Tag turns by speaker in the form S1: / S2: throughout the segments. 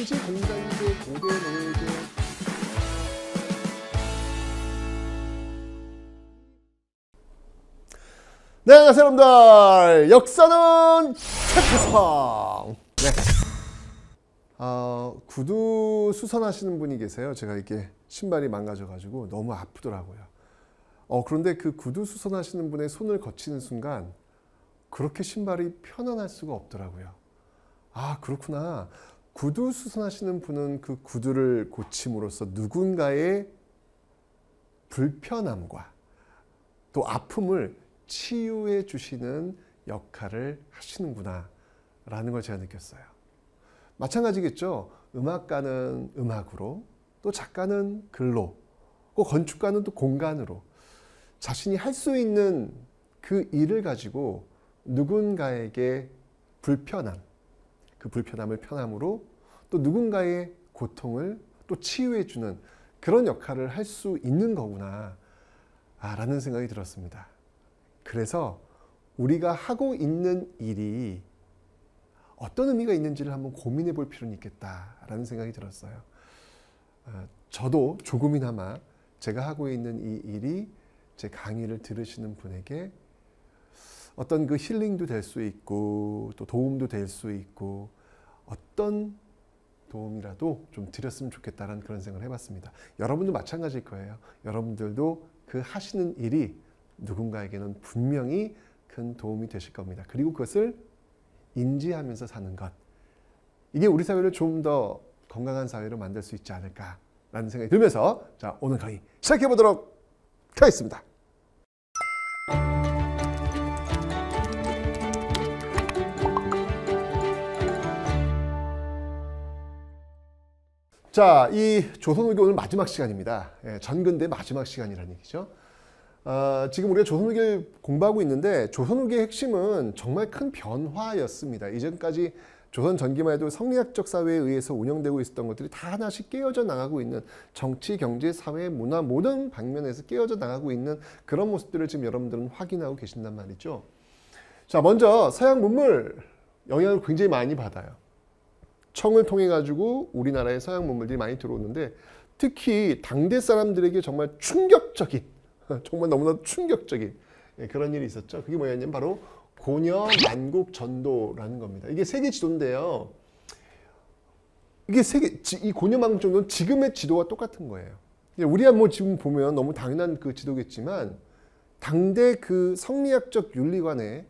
S1: 당시 공자이제 고대 노예제 네, 안녕하세요 여러분들. 역사는 책구성. 네. 구두 수선하시는 분이 계세요. 제가 이렇게 신발이 망가져가지고 너무 아프더라고요. 그런데 그 구두 수선하시는 분의 손을 거치는 순간 그렇게 신발이 편안할 수가 없더라고요. 아, 그렇구나. 구두 수선하시는 분은 그 구두를 고침으로써 누군가의 불편함과 또 아픔을 치유해 주시는 역할을 하시는구나 라는 걸 제가 느꼈어요. 마찬가지겠죠. 음악가는 음악으로, 또 작가는 글로, 또 건축가는 또 공간으로 자신이 할 수 있는 그 일을 가지고 누군가에게 불편함, 그 불편함을 편함으로 또 누군가의 고통을 또 치유해 주는 그런 역할을 할 수 있는 거구나 라는 생각이 들었습니다. 그래서 우리가 하고 있는 일이 어떤 의미가 있는지를 한번 고민해 볼 필요는 있겠다라는 생각이 들었어요. 저도 조금이나마 제가 하고 있는 이 일이 제 강의를 들으시는 분에게 어떤 그 힐링도 될 수 있고 또 도움도 될 수 있고 어떤 도움이라도 좀 드렸으면 좋겠다라는 그런 생각을 해봤습니다. 여러분도 마찬가지일 거예요. 여러분들도 그 하시는 일이 누군가에게는 분명히 큰 도움이 되실 겁니다. 그리고 그것을 인지하면서 사는 것. 이게 우리 사회를 좀 더 건강한 사회로 만들 수 있지 않을까라는 생각이 들면서 자, 오늘 강의 시작해 보도록 하겠습니다. 자, 이 조선후기 오늘 마지막 시간입니다. 전근대 마지막 시간이라는 얘기죠. 지금 우리가 조선후기를 공부하고 있는데 조선후기의 핵심은 정말 큰 변화였습니다. 이전까지 조선 전기만 해도 성리학적 사회에 의해서 운영되고 있었던 것들이 다 하나씩 깨어져 나가고 있는 정치, 경제, 사회, 문화 모든 방면에서 깨어져 나가고 있는 그런 모습들을 지금 여러분들은 확인하고 계신단 말이죠. 자, 먼저 서양 문물 영향을 굉장히 많이 받아요. 청을 통해 가지고 우리나라에 서양 문물들이 많이 들어오는데 특히 당대 사람들에게 정말 충격적인 정말 너무나 충격적인 그런 일이 있었죠. 그게 뭐였냐면 바로 고려 만국 전도라는 겁니다. 이게 세계 지도인데요. 이게 이 고려 만국 전도는 지금의 지도와 똑같은 거예요. 우리야 뭐 지금 보면 너무 당연한 그 지도겠지만 당대 그 성리학적 윤리관에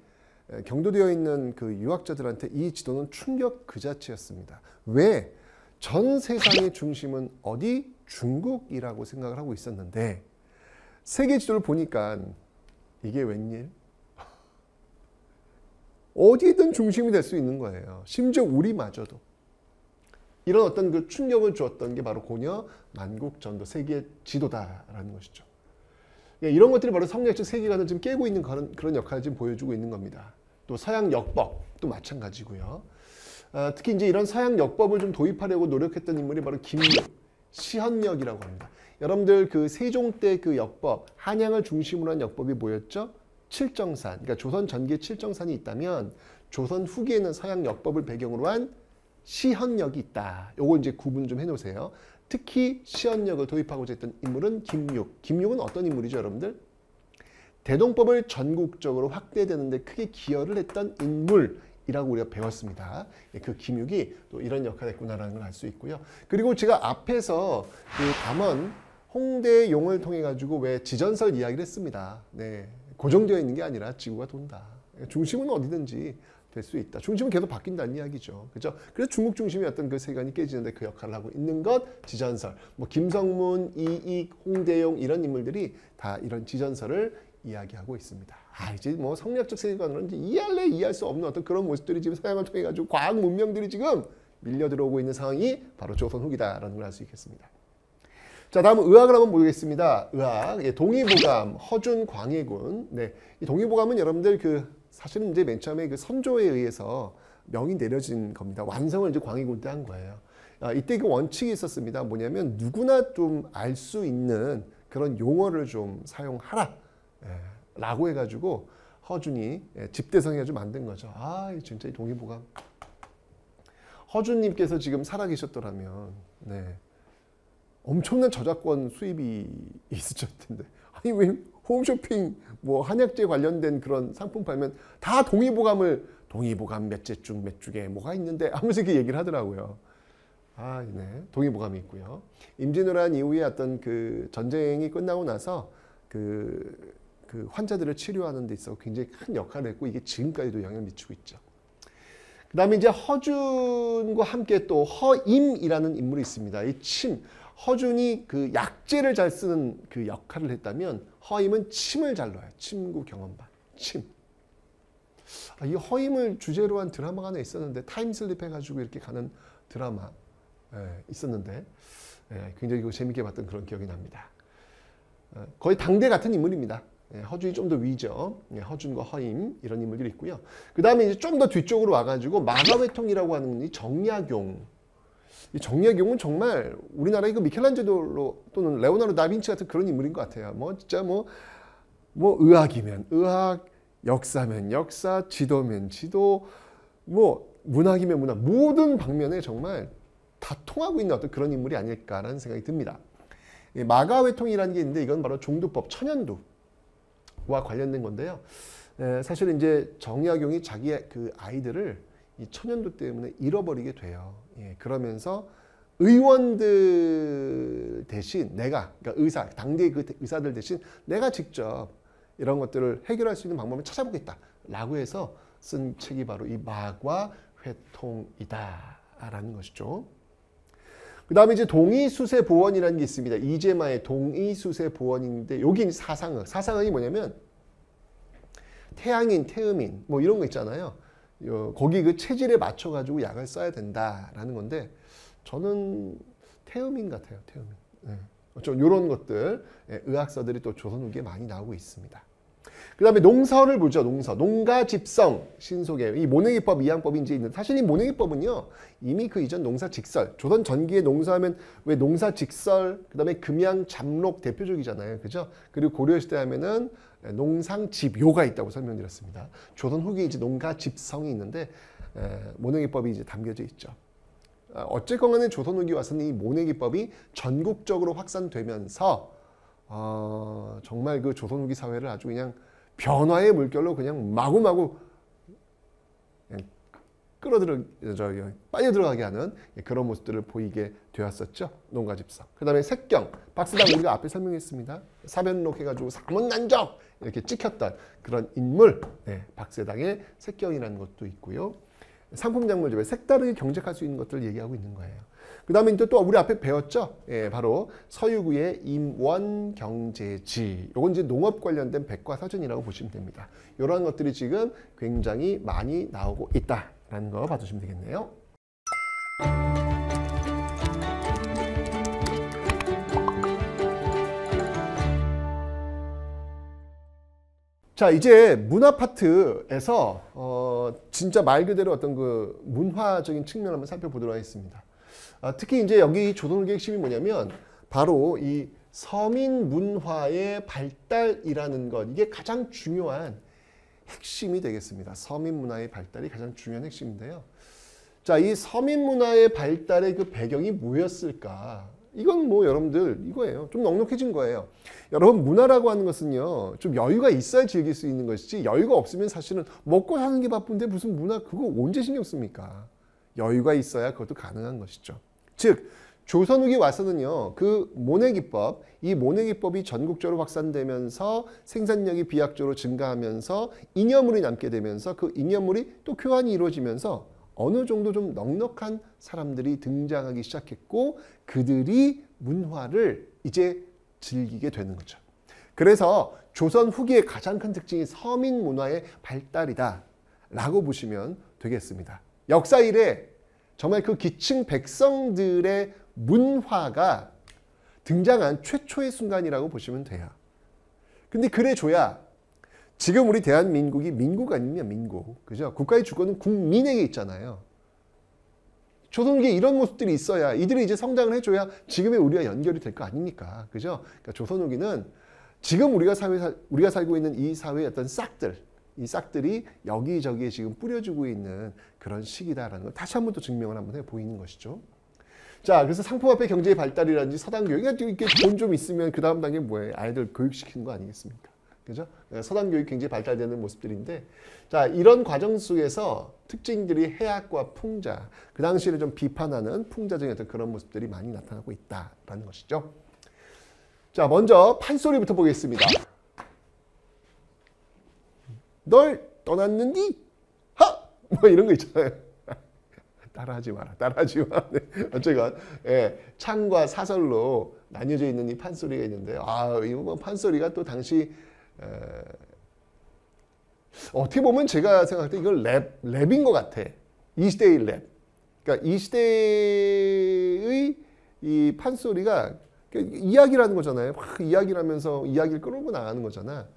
S1: 경도되어 있는 그 유학자들한테 이 지도는 충격 그 자체였습니다. 왜? 전 세상의 중심은 어디? 중국이라고 생각을 하고 있었는데 세계 지도를 보니까 이게 웬일? 어디든 중심이 될 수 있는 거예요. 심지어 우리마저도. 이런 어떤 그 충격을 주었던 게 바로 고려 만국 전도 세계 지도다라는 것이죠. 이런 것들이 바로 성리학적 세계관을 지금 깨고 있는 그런 역할을 지금 보여주고 있는 겁니다. 또 서양 역법도 마찬가지고요. 특히 이제 이런 서양 역법을 좀 도입하려고 노력했던 인물이 바로 김육, 시헌역이라고 합니다. 여러분들 그 세종 때 그 역법, 한양을 중심으로 한 역법이 뭐였죠? 칠정산. 그러니까 조선 전기에 칠정산이 있다면 조선 후기에는 서양 역법을 배경으로 한 시헌역이 있다. 요거 이제 구분 좀 해놓으세요. 특히 시헌역을 도입하고자 했던 인물은 김육. 김육은 어떤 인물이죠, 여러분들? 대동법을 전국적으로 확대되는데 크게 기여를 했던 인물이라고 우리가 배웠습니다. 그 김육이 또 이런 역할을 했구나라는 걸 알 수 있고요. 그리고 제가 앞에서 그 담원 홍대용을 통해 가지고 왜 지전설 이야기를 했습니다. 네, 고정되어 있는 게 아니라 지구가 돈다. 중심은 어디든지 될 수 있다. 중심은 계속 바뀐다는 이야기죠. 그죠? 그래서 중국 중심의 어떤 그 세계관이 깨지는데 그 역할을 하고 있는 것 지전설. 뭐 김성문, 이익, 홍대용 이런 인물들이 다 이런 지전설을 이야기하고 있습니다. 이제 뭐 성리학적 세계관으로는 이제 이해할래 이해할 수 없는 어떤 그런 모습들이 지금 서양을 통해 가지고 과학 문명들이 지금 밀려 들어오고 있는 상황이 바로 조선 후기다라는 걸 알 수 있겠습니다. 자, 다음은 의학을 한번 보겠습니다. 의학, 동의보감, 허준, 광해군. 네, 이 동의보감은 여러분들 그 사실은 이제 맨 처음에 그 선조에 의해서 명이 내려진 겁니다. 완성을 이제 광해군 때 한 거예요. 이때 그 원칙이 있었습니다. 뭐냐면 누구나 좀 알 수 있는 그런 용어를 좀 사용하라. 라고 해가지고 허준이 집대성해가지고 만든 거죠. 진짜 이 동의보감. 허준님께서 지금 살아계셨더라면 네, 엄청난 저작권 수입이 있으셨을 텐데 아니 왜 홈쇼핑 뭐 한약재 관련된 그런 상품 팔면 다 동의보감 몇째 쭉 몇 주에 뭐가 있는데 하면서 이렇게 얘기를 하더라고요. 아, 네. 동의보감이 있고요. 임진왜란 이후에 어떤 그 전쟁이 끝나고 나서 그 환자들을 치료하는 데 있어서 굉장히 큰 역할을 했고 이게 지금까지도 영향을 미치고 있죠. 그 다음에 이제 허준과 함께 또 허임이라는 인물이 있습니다. 이 허준이 그 약재를 잘 쓰는 그 역할을 했다면 허임은 침을 잘 놔요. 침구 경험반. 침. 이 허임을 주제로 한 드라마가 하나 있었는데 타임슬립 해가지고 이렇게 가는 드라마 있었는데 굉장히 재밌게 봤던 그런 기억이 납니다. 거의 당대 같은 인물입니다. 허준이 좀 더 위죠. 허준과 허임 이런 인물들이 있고요. 그 다음에 이제 좀 더 뒤쪽으로 와가지고 마가회통이라고 하는 이 정약용. 이 정약용은 정말 우리나라의 그 미켈란젤로 또는 레오나르도 다빈치 같은 그런 인물인 것 같아요. 뭐 진짜 뭐 의학이면 의학, 역사면 역사, 지도면 지도, 뭐 문학이면 문학, 모든 방면에 정말 다 통하고 있는 어떤 그런 인물이 아닐까라는 생각이 듭니다. 마가회통이라는 게 있는데 이건 바로 종두법 천연두와 관련된 건데요. 사실은 이제 정약용이 자기의 그 아이들을 이 천연두 때문에 잃어버리게 돼요. 그러면서 의원들 대신 내가, 그러니까 당대의 그 의사들 대신 내가 직접 이런 것들을 해결할 수 있는 방법을 찾아보겠다라고 해서 쓴 책이 바로 이 마가회통이다라는 것이죠. 그 다음에 이제 동의수세보원이라는 게 있습니다. 이재마의 동의수세보원인데 여기 이제 사상학이 뭐냐면 태양인, 태음인 뭐 이런 거 있잖아요. 거기 그 체질에 맞춰가지고 약을 써야 된다라는 건데 저는 태음인 같아요. 태음인. 좀 이런 것들 의학서들이 또 조선 후기에 많이 나오고 있습니다. 그 다음에 농서를 보죠. 농가집성 신속에 이 모내기법, 이항법이 이제 있는 사실 이 모내기법은요 이미 그 이전 농사직설 조선 전기에 농사하면 왜 농사직설 그 다음에 금양 잡록 대표적이잖아요. 그죠? 그리고 고려시대 하면은 농상집요가 있다고 설명드렸습니다. 조선 후기에 이제 농가집성이 있는데 모내기법이 이제 담겨져 있죠. 어쨌건 간에 조선 후기 와서는 이 모내기법이 전국적으로 확산되면서 정말 그 조선 후기 사회를 아주 그냥 변화의 물결로 그냥 마구마구 빨려 들어가게 하는 그런 모습들을 보이게 되었었죠. 농가집성. 그 다음에 색경. 박스당 우리가 앞에 설명했습니다. 사변록 해가지고 사문난적 이렇게 찍혔던 그런 인물. 박세당의 색경이라는 것도 있고요. 상품작물집에 색다르게 경작할 수 있는 것들을 얘기하고 있는 거예요. 그 다음에 또 우리 앞에 배웠죠. 바로 서유구의 임원경제지. 이건 이제 농업 관련된 백과사전이라고 보시면 됩니다. 이러한 것들이 지금 굉장히 많이 나오고 있다라는 거 봐주시면 되겠네요. 자, 이제 문화 파트에서 진짜 말 그대로 어떤 그 문화적인 측면을 한번 살펴보도록 하겠습니다. 특히 이제 여기 조선후기의 핵심이 뭐냐면 바로 이 서민 문화의 발달이라는 것, 이게 가장 중요한 핵심이 되겠습니다. 서민 문화의 발달이 가장 중요한 핵심인데요. 자, 이 서민 문화의 발달의 그 배경이 뭐였을까? 이건 뭐 여러분들 이거예요. 좀 넉넉해진 거예요. 여러분 문화라고 하는 것은요. 좀 여유가 있어야 즐길 수 있는 것이지 여유가 없으면 사실은 먹고 사는 게 바쁜데 무슨 문화 그거 언제 신경 씁니까? 여유가 있어야 그것도 가능한 것이죠. 즉 조선 후기 와서는요. 그 모내기법, 이 모내기법이 전국적으로 확산되면서 생산력이 비약적으로 증가하면서 잉여물이 남게 되면서 그 잉여물이 또 교환이 이루어지면서 어느 정도 좀 넉넉한 사람들이 등장하기 시작했고 그들이 문화를 이제 즐기게 되는 거죠. 그래서 조선 후기의 가장 큰 특징이 서민 문화의 발달이다 라고 보시면 되겠습니다. 역사 이래 정말 그 기층 백성들의 문화가 등장한 최초의 순간이라고 보시면 돼요. 근데 그래줘야 지금 우리 대한민국이 민국 아니면 민국, 그죠? 국가의 주권은 국민에게 있잖아요. 조선후기에 이런 모습들이 있어야 이들이 이제 성장을 해줘야 지금의 우리와 연결이 될 거 아닙니까? 그죠? 그러니까 조선후기는 지금 우리가 살고 있는 이 사회의 어떤 싹들, 이 싹들이 여기저기에 지금 뿌려주고 있는 그런 시기다라는 걸 다시 한번 또 증명을 한번 해 보이는 것이죠. 자, 그래서 상품화폐 경제의 발달이라든지 서당 교육, 이렇게 돈 좀 있으면 그 다음 단계 뭐예요? 아이들 교육시키는 거 아니겠습니까? 그죠? 서당 교육 굉장히 발달되는 모습들인데, 자, 이런 과정 속에서 특징들이 해악과 풍자, 그 당시를 좀 비판하는 풍자적인 어떤 그런 모습들이 많이 나타나고 있다라는 것이죠. 자, 먼저 판소리부터 보겠습니다. 널 떠났는디? 하! 뭐 이런 거 있잖아요. 따라하지 마라. 따라하지 마. 네. 어쨌건 창과 사설로 나뉘어져 있는 이 판소리가 있는데요. 이 판소리가 또 당시 어떻게 보면 제가 생각할 때 이건 랩인 것 같아. 이 시대의 랩. 그러니까 이 시대의 이 판소리가 이야기라는 거잖아요. 막 이야기를 하면서 이야기를 끌어오고 나가는 거잖아.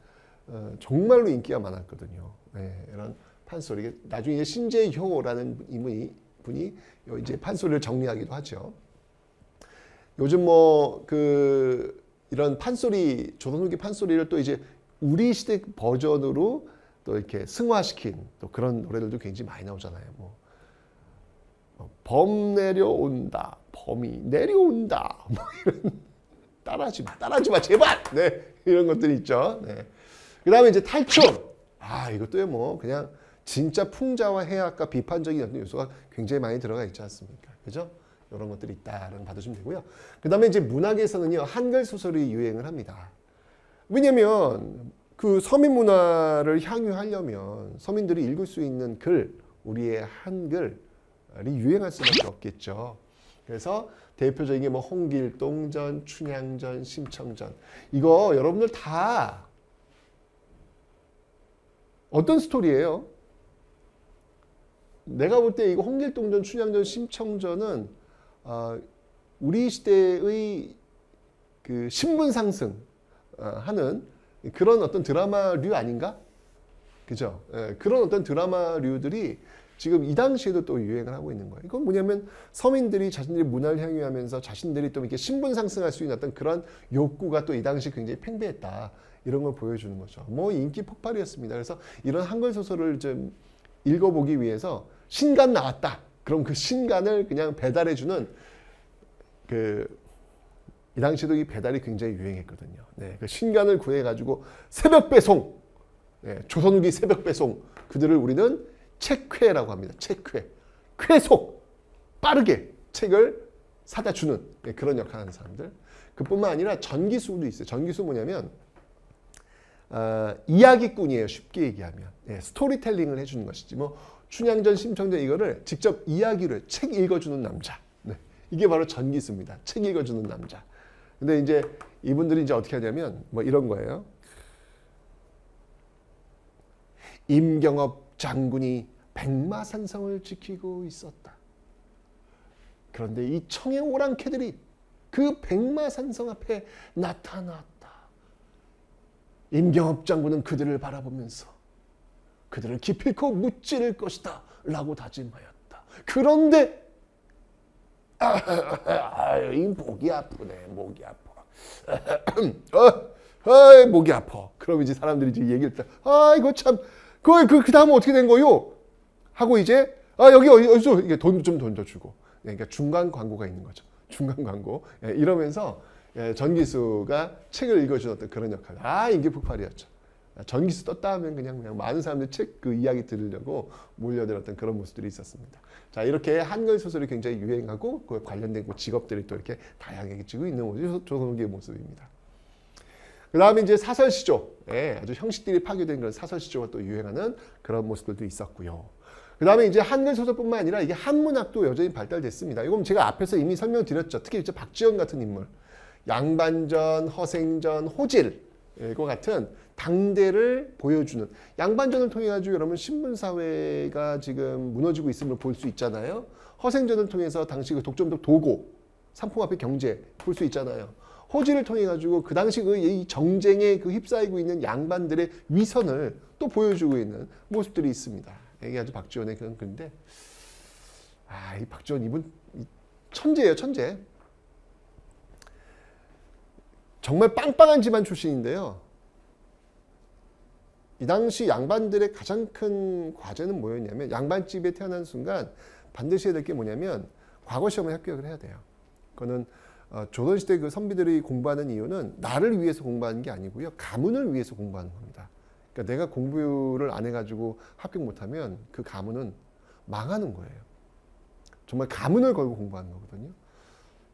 S1: 정말로 인기가 많았거든요. 네, 이런 판소리. 나중에 신재효라는 분이 이제 판소리를 정리하기도 하죠. 요즘 이런 판소리, 조선 후기 판소리를 또 이제 우리 시대 버전으로 또 이렇게 승화시킨 또 그런 노래들도 굉장히 많이 나오잖아요. 범 내려온다, 범이 내려온다, 뭐 이런 따라하지 마, 제발. 네, 이런 것들이 있죠. 네. 그 다음에 이제 탈춤. 이것도 그냥 진짜 풍자와 해악과 비판적인 어떤 요소가 굉장히 많이 들어가 있지 않습니까? 그죠? 이런 것들이 있다라는 거 봐주시면 되고요. 그 다음에 이제 문학에서는요, 한글 소설이 유행을 합니다. 왜냐면 그 서민 문화를 향유하려면 서민들이 읽을 수 있는 글, 우리의 한글이 유행할 수밖에 없겠죠. 그래서 대표적인 게 홍길동전, 춘향전, 심청전. 이거 여러분들 다 어떤 스토리예요? 내가 볼 때 이거 홍길동전, 춘향전, 심청전은 우리 시대의 그 신분 상승 하는 그런 어떤 드라마류 아닌가? 그죠? 그런 어떤 드라마류들이 지금 이 당시에도 또 유행을 하고 있는 거예요. 이건 뭐냐면 서민들이 자신들이 문화를 향유하면서 자신들이 또 이렇게 신분 상승할 수 있는 어떤 그런 욕구가 또 이 당시 굉장히 팽배했다. 이런 걸 보여주는 거죠. 인기 폭발이었습니다. 그래서 이런 한글 소설을 좀 읽어보기 위해서 신간 나왔다. 그럼 그 신간을 그냥 배달해주는 이 당시에도 이 배달이 굉장히 유행했거든요. 네, 그 신간을 구해가지고 새벽 배송, 조선 후기 새벽 배송, 그들을 우리는 책회라고 합니다. 책회, 쾌속, 빠르게 책을 사다 주는 그런 역할을 하는 사람들. 그뿐만 아니라 전기수도 있어요. 전기수 뭐냐면 이야기꾼이에요. 쉽게 얘기하면 스토리텔링을 해주는 것이지. 춘향전, 심청전 이거를 직접 이야기를 책 읽어주는 남자. 이게 바로 전기수입니다. 책 읽어주는 남자. 근데 이제 이분들이 이제 어떻게 하냐면 이런 거예요. 임경업 장군이 백마산성을 지키고 있었다. 그런데 이 청의 오랑캐들이 그 백마산성 앞에 나타났다. 임경업 장군은 그들을 바라보면서 그들을 기필코 무찌를 것이다 라고 다짐하였다. 그런데 이 목이 아프네. 목이 아파. 목이 아파. 그럼 이제 사람들이 이제 얘기를 딱, 이거 참, 그 다음은 어떻게 된 거요? 하고 이제, 여기 어디서 이게 돈 좀 던져주고. 그러니까 중간 광고가 있는 거죠. 중간 광고. 이러면서 전기수가 책을 읽어주는 그런 역할. 인기 폭발이었죠. 전기수 떴다 하면 그냥 많은 사람들이 책 그 이야기 들으려고 몰려들었던 그런 모습들이 있었습니다. 자, 이렇게 한글 소설이 굉장히 유행하고 그 관련된 직업들이 또 이렇게 다양해지고 있는 모습이 조선후기의 모습입니다. 그 다음에 이제 사설시조, 아주 형식들이 파괴된 그런 사설시조가 또 유행하는 그런 모습들도 있었고요. 그 다음에 이제 한글 소설뿐만 아니라 이게 한문학도 여전히 발달됐습니다. 이건 제가 앞에서 이미 설명드렸죠. 특히 이제 박지원 같은 인물, 양반전, 허생전, 호질, 이거 같은 당대를 보여주는 양반전을 통해 가지고 여러분 신분사회가 지금 무너지고 있음을 볼 수 있잖아요. 허생전을 통해서 당시 그 독점적 도고, 상품화폐 경제 볼 수 있잖아요. 호지를 통해 가지고 그 당시 이 정쟁에 휩싸이고 있는 양반들의 위선을 또 보여주고 있는 모습들이 있습니다. 이게 아주 박지원의 그런 글인데, 이 박지원 이분 천재예요, 천재. 정말 빵빵한 집안 출신인데요. 이 당시 양반들의 가장 큰 과제는 뭐였냐면 양반집에 태어난 순간 반드시 해야 될 게 뭐냐면 과거 시험에 합격을 해야 돼요. 그거는 조선시대 그 선비들이 공부하는 이유는 나를 위해서 공부하는 게 아니고요. 가문을 위해서 공부하는 겁니다. 그러니까 내가 공부를 안 해가지고 합격 못하면 그 가문은 망하는 거예요. 정말 가문을 걸고 공부하는 거거든요.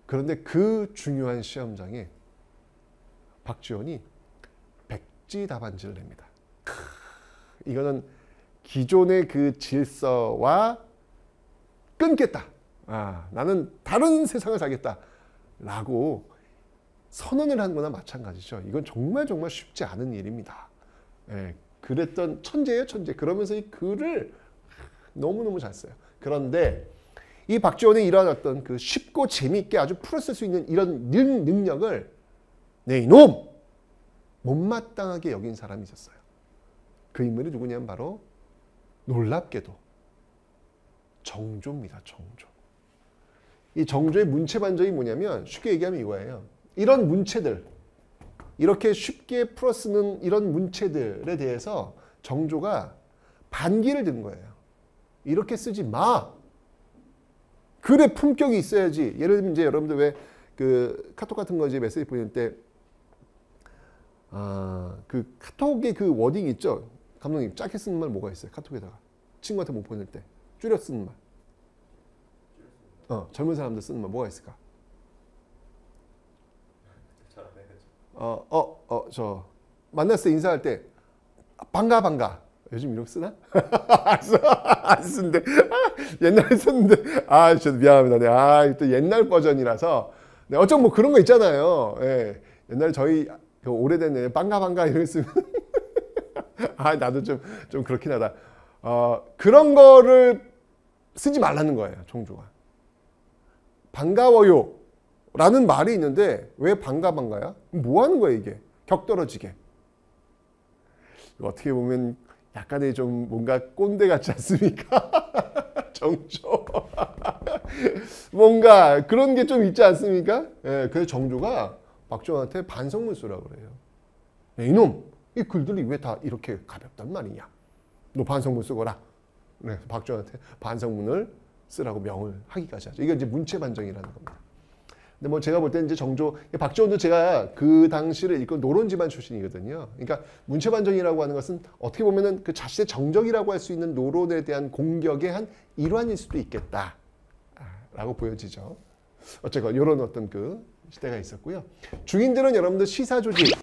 S1: 그런데 그 중요한 시험장에 박지원이 백지 답안지를 냅니다. 이거는 기존의 그 질서와 끊겠다. 나는 다른 세상을 살겠다. 라고 선언을 한 거나 마찬가지죠. 이건 정말 쉽지 않은 일입니다. 예, 그랬던 천재예요, 천재. 그러면서 이 글을 너무너무 잘 써요. 그런데 이 박지원의 이러한 어떤 그 쉽고 재미있게 아주 풀어쓸 수 있는 이런 능력을 네, 이놈! 못마땅하게 여긴 사람이 있었어요. 그 인물이 누구냐면 바로 놀랍게도 정조입니다. 정조. 이 정조의 문체반정이 뭐냐면 쉽게 얘기하면 이거예요. 이런 문체들, 이렇게 쉽게 풀어쓰는 이런 문체들에 대해서 정조가 반기를 든 거예요. 이렇게 쓰지 마. 글의 품격이 있어야지. 예를 들면 이제 여러분들 왜 그 카톡 같은 거 이제 메시지 보낼 때 그 카톡의 그 워딩 있죠? 감독님 짧게 쓰는 말 뭐가 있어요? 카톡에다가 친구한테 못 보낼 때 줄여 쓰는 말. 젊은 사람들 쓰는 말 뭐가 있을까? 저 만났을 때 인사할 때 반가. 요즘 이렇게 쓰나? 안 쓰는데. 옛날에 썼는데. 저도 미안합니다. 네. 또 옛날 버전이라서. 네, 어쩜 뭐 그런 거 있잖아요. 예. 옛날에 저희 그 오래된 반가 이렇게 쓰면. 나도 좀 그렇긴 하다. 그런 거를 쓰지 말라는 거예요. 정조가. 반가워요. 라는 말이 있는데 왜 반가야? 뭐 하는 거야 이게? 격떨어지게. 어떻게 보면 약간의 좀 뭔가 꼰대 같지 않습니까? 정조. 뭔가 그런 게 좀 있지 않습니까? 예, 그래서 정조가 박지원한테 반성문 쓰라고 그래요. 야, 이놈, 이 글들이 왜 다 이렇게 가볍단 말이냐? 너 반성문 쓰거라. 네, 박지원한테 반성문을 쓰라고 명을 하기까지 하죠. 이게 이제 문체반정이라는 겁니다. 근데 뭐 제가 볼 때는 이제 정조, 박지원도 제가 그 당시를 읽고 노론 집안 출신이거든요. 그러니까 문체반정이라고 하는 것은 어떻게 보면은 그 자신의 정적이라고 할 수 있는 노론에 대한 공격의 한 일환일 수도 있겠다라고 보여지죠. 어쨌건 이런 어떤 그 시대가 있었고요. 중인들은 여러분들 시사조직,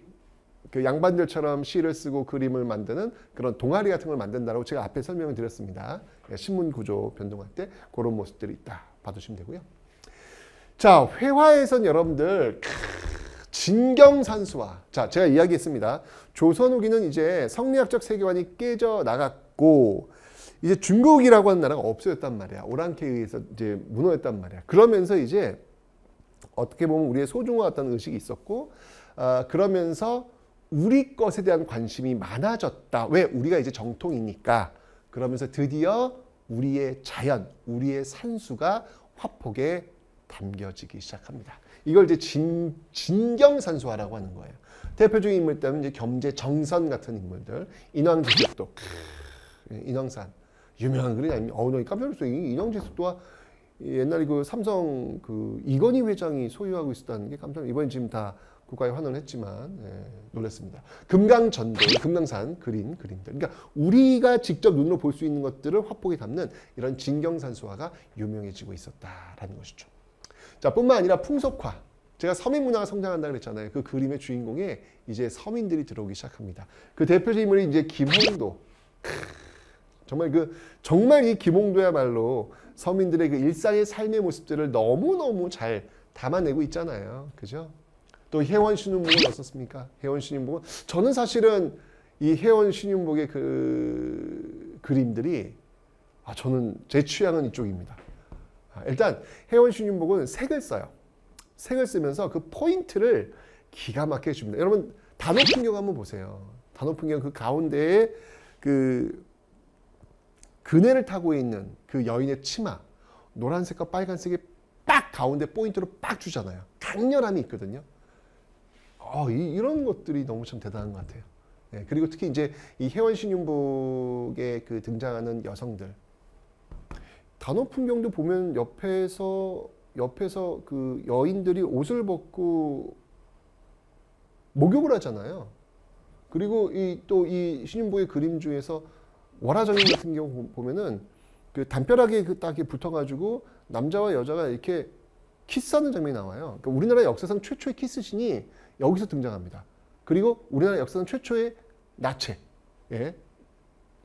S1: 그 양반들처럼 시를 쓰고 그림을 만드는 그런 동아리 같은 걸 만든다라고 제가 앞에 설명을 드렸습니다. 신문 구조 변동할 때 그런 모습들이 있다 봐두시면 되고요. 자, 회화에선 여러분들 진경산수화. 자, 제가 이야기했습니다. 조선 후기는 이제 성리학적 세계관이 깨져 나갔고 이제 중국이라고 하는 나라가 없어졌단 말이야. 오랑캐에 의해서 이제 무너졌단 말이야. 그러면서 이제 어떻게 보면 우리의 소중화 같다는 의식이 있었고 그러면서 우리 것에 대한 관심이 많아졌다. 왜? 우리가 이제 정통이니까. 그러면서 드디어 우리의 자연, 우리의 산수가 화폭에 담겨지기 시작합니다. 이걸 이제 진경산수화라고 하는 거예요. 대표적인 인물들은 이제 겸재 정선 같은 인물들, 인왕지숙도, 인왕산 유명한 글이 아닙니까? 나 깜짝 놀랐어요. 인왕지숙도가 옛날에 그 삼성 그 이건희 회장이 소유하고 있었다는 게 깜짝 이번에 지금 다 국가에 환원을 했지만 놀랐습니다. 금강전도, 금강산 그림들. 그러니까 우리가 직접 눈으로 볼 수 있는 것들을 화폭에 담는 이런 진경산수화가 유명해지고 있었다라는 것이죠. 자, 뿐만 아니라 풍속화. 제가 서민 문화가 성장한다고 그랬잖아요. 그 그림의 주인공에 이제 서민들이 들어오기 시작합니다. 그 대표적인 인물이 이제 김홍도. 정말 이 김홍도야말로 서민들의 그 일상의 삶의 모습들을 너무너무 잘 담아내고 있잖아요. 그죠? 또 혜원신윤복은 어떻습니까? 혜원신윤복은 저는 사실은 이 혜원신윤복의 그 그림들이 저는 제 취향은 이쪽입니다. 일단 혜원신윤복은 색을 써요. 색을 쓰면서 그 포인트를 기가 막히게 줍니다. 여러분 단오풍경 한번 보세요. 단오풍경 그 가운데에 그 그네를 타고 있는 그 여인의 치마 노란색과 빨간색이 빡 가운데 포인트로 빡 주잖아요. 강렬함이 있거든요. 이런 것들이 너무 참 대단한 것 같아요. 예, 그리고 특히 이제 이 혜원 신윤복에 그 등장하는 여성들 단오 풍경도 보면 옆에서 그 여인들이 옷을 벗고 목욕을 하잖아요. 그리고 또 이 신윤복의 그림 중에서 월화정인 같은 경우 보면은 그 담벼락에 그 딱이 붙어가지고 남자와 여자가 이렇게 키스하는 장면이 나와요. 그러니까 우리나라 역사상 최초의 키스신이 여기서 등장합니다. 그리고 우리나라 역사상 최초의 나체, 예,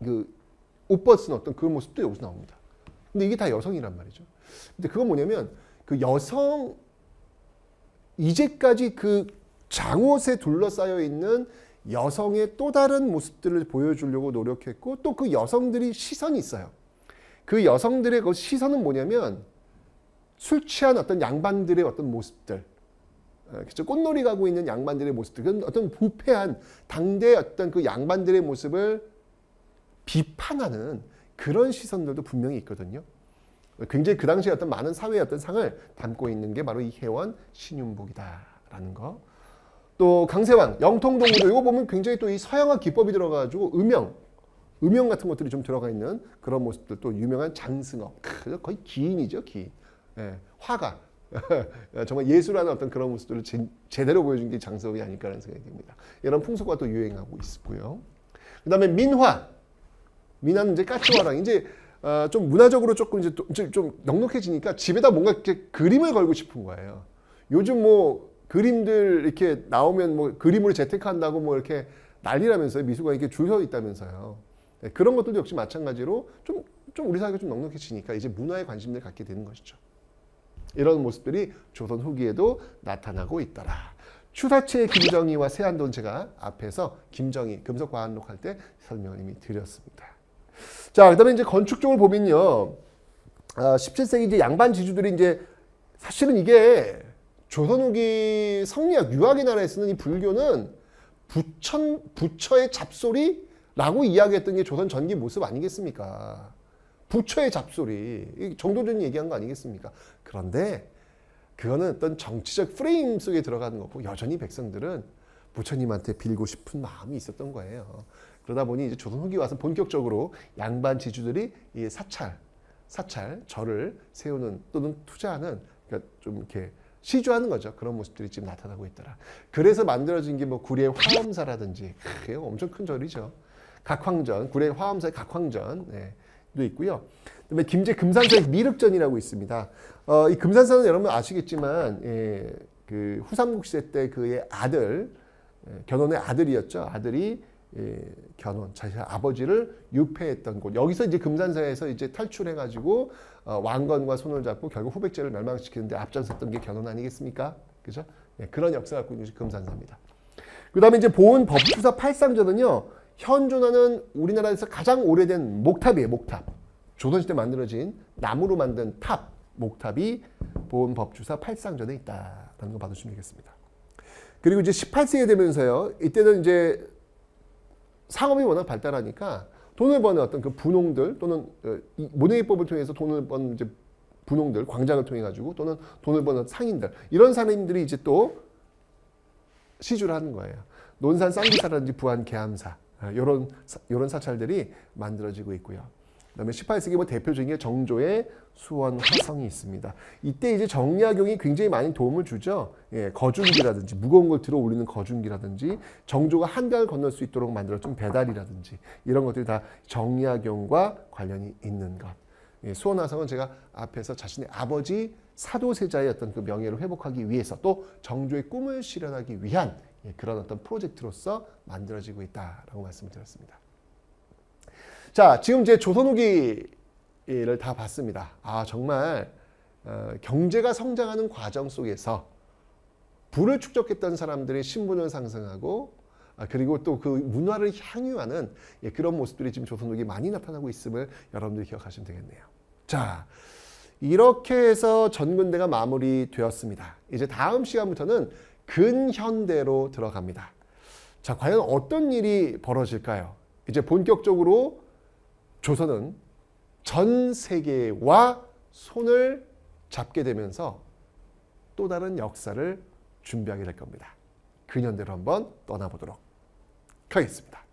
S1: 그 옷 벗은 어떤 그 모습도 여기서 나옵니다. 근데 이게 다 여성이란 말이죠. 근데 그건 뭐냐면 그 여성 이제까지 그 장옷에 둘러싸여 있는 여성의 또 다른 모습들을 보여주려고 노력했고 또 그 여성들이 시선이 있어요. 그 여성들의 그 시선은 뭐냐면 술 취한 어떤 양반들의 어떤 모습들, 그렇죠? 꽃놀이 가고 있는 양반들의 모습들, 그건 어떤 부패한 당대 어떤 그 양반들의 모습을 비판하는 그런 시선들도 분명히 있거든요. 굉장히 그 당시에 어떤 많은 사회의 어떤 상을 담고 있는 게 바로 이 혜원 신윤복이다라는 거. 또 강세왕, 영통동무도 이거 보면 굉장히 또 이 서양화 기법이 들어가지고 음영 같은 것들이 좀 들어가 있는 그런 모습들, 또 유명한 장승업, 거의 기인이죠, 기인. 예, 화가. 정말 예술하는 어떤 그런 모습들을 제대로 보여준 게 장승업이 아닐까라는 생각이 듭니다. 이런 풍속과 또 유행하고 있고요. 그 다음에 민화. 민화는 이제 까치화랑. 이제 좀 문화적으로 조금 이제 좀 넉넉해지니까 집에다 뭔가 이렇게 그림을 걸고 싶은 거예요. 요즘 뭐 그림들 이렇게 나오면 뭐 그림으로 재테크한다고 뭐 이렇게 난리라면서요. 미술관에 이렇게 줄 서 있다면서요. 네, 그런 것들도 역시 마찬가지로 좀 우리 사회가 좀 넉넉해지니까 이제 문화에 관심을 갖게 되는 것이죠. 이런 모습들이 조선 후기에도 나타나고 있더라. 추사체의 김정희와 세안돈 제가 앞에서 김정희 금속과학록 할 때 설명을 이미 드렸습니다. 자, 그다음에 이제 건축 쪽을 보면요, 17세기 이제 양반 지주들이 이제 사실은 이게 조선 후기 성리학 유학의 나라에 쓰는 이 불교는 부처의 잡소리라고 이야기했던 게 조선 전기 모습 아니겠습니까? 부처의 잡소리, 정도전이 얘기한 거 아니겠습니까? 그런데 그거는 어떤 정치적 프레임 속에 들어가는 거고 여전히 백성들은 부처님한테 빌고 싶은 마음이 있었던 거예요. 그러다 보니 이제 조선 후기 와서 본격적으로 양반 지주들이 이 사찰, 절을 세우는 또는 투자하는, 그러니까 좀 이렇게 시주하는 거죠. 그런 모습들이 지금 나타나고 있더라. 그래서 만들어진 게 뭐 구례 화엄사라든지, 엄청 큰 절이죠. 각황전, 구례 화엄사의 각황전, 네, 도 있고요. 그다음에 김제 금산사의 미륵전이라고 있습니다. 이 금산사는 여러분 아시겠지만, 예, 그 후삼국 시대 때 그의 아들, 견훤의 아들이었죠. 아들이 견훤, 자기 아버지를 유폐했던 곳. 여기서 이제 금산사에서 이제 탈출해가지고 왕건과 손을 잡고 결국 후백제를 멸망시키는데 앞장섰던 게 견훤 아니겠습니까? 그죠? 네, 그런 역사가 갖고 있는 금산사입니다. 그 다음에 이제 보은 법주사 팔상전은요, 현존하는 우리나라에서 가장 오래된 목탑이에요, 목탑. 조선시대 만들어진 나무로 만든 탑, 목탑이 보은 법주사 팔상전에 있다라는 거 봐주시면 되겠습니다. 그리고 이제 18세기 되면서요, 이때는 이제 상업이 워낙 발달하니까 돈을 버는 어떤 그 분홍들 또는 모내기법을 통해서 돈을 버는 이제 분홍들, 광장을 통해 가지고 또는 돈을 버는 상인들, 이런 사람들이 이제 또 시주를 하는 거예요. 논산 쌍기사라든지 부안 계암사, 이런 사찰들이 만들어지고 있고요. 그다음에 18세기 뭐 대표적인 게 정조의 수원 화성이 있습니다. 이때 이제 정약용이 굉장히 많이 도움을 주죠. 예, 거중기라든지 무거운 걸 들어 올리는 거중기라든지 정조가 한강을 건널 수 있도록 만들어준 배달이라든지 이런 것들이 다 정약용과 관련이 있는 것. 예, 수원 화성은 제가 앞에서 자신의 아버지 사도세자의 어떤 그 명예를 회복하기 위해서 또 정조의 꿈을 실현하기 위한 그런 어떤 프로젝트로서 만들어지고 있다라고 말씀을 드렸습니다. 자, 지금 이제 조선 후기를 다 봤습니다. 아, 정말 경제가 성장하는 과정 속에서 부를 축적했던 사람들의 신분을 상승하고 그리고 또 그 문화를 향유하는 그런 모습들이 지금 조선 후기에 많이 나타나고 있음을 여러분들이 기억하시면 되겠네요. 자, 이렇게 해서 전근대가 마무리되었습니다. 이제 다음 시간부터는 근현대로 들어갑니다. 자, 과연 어떤 일이 벌어질까요? 이제 본격적으로 조선은 전 세계와 손을 잡게 되면서 또 다른 역사를 준비하게 될 겁니다. 근현대로 한번 떠나보도록 하겠습니다.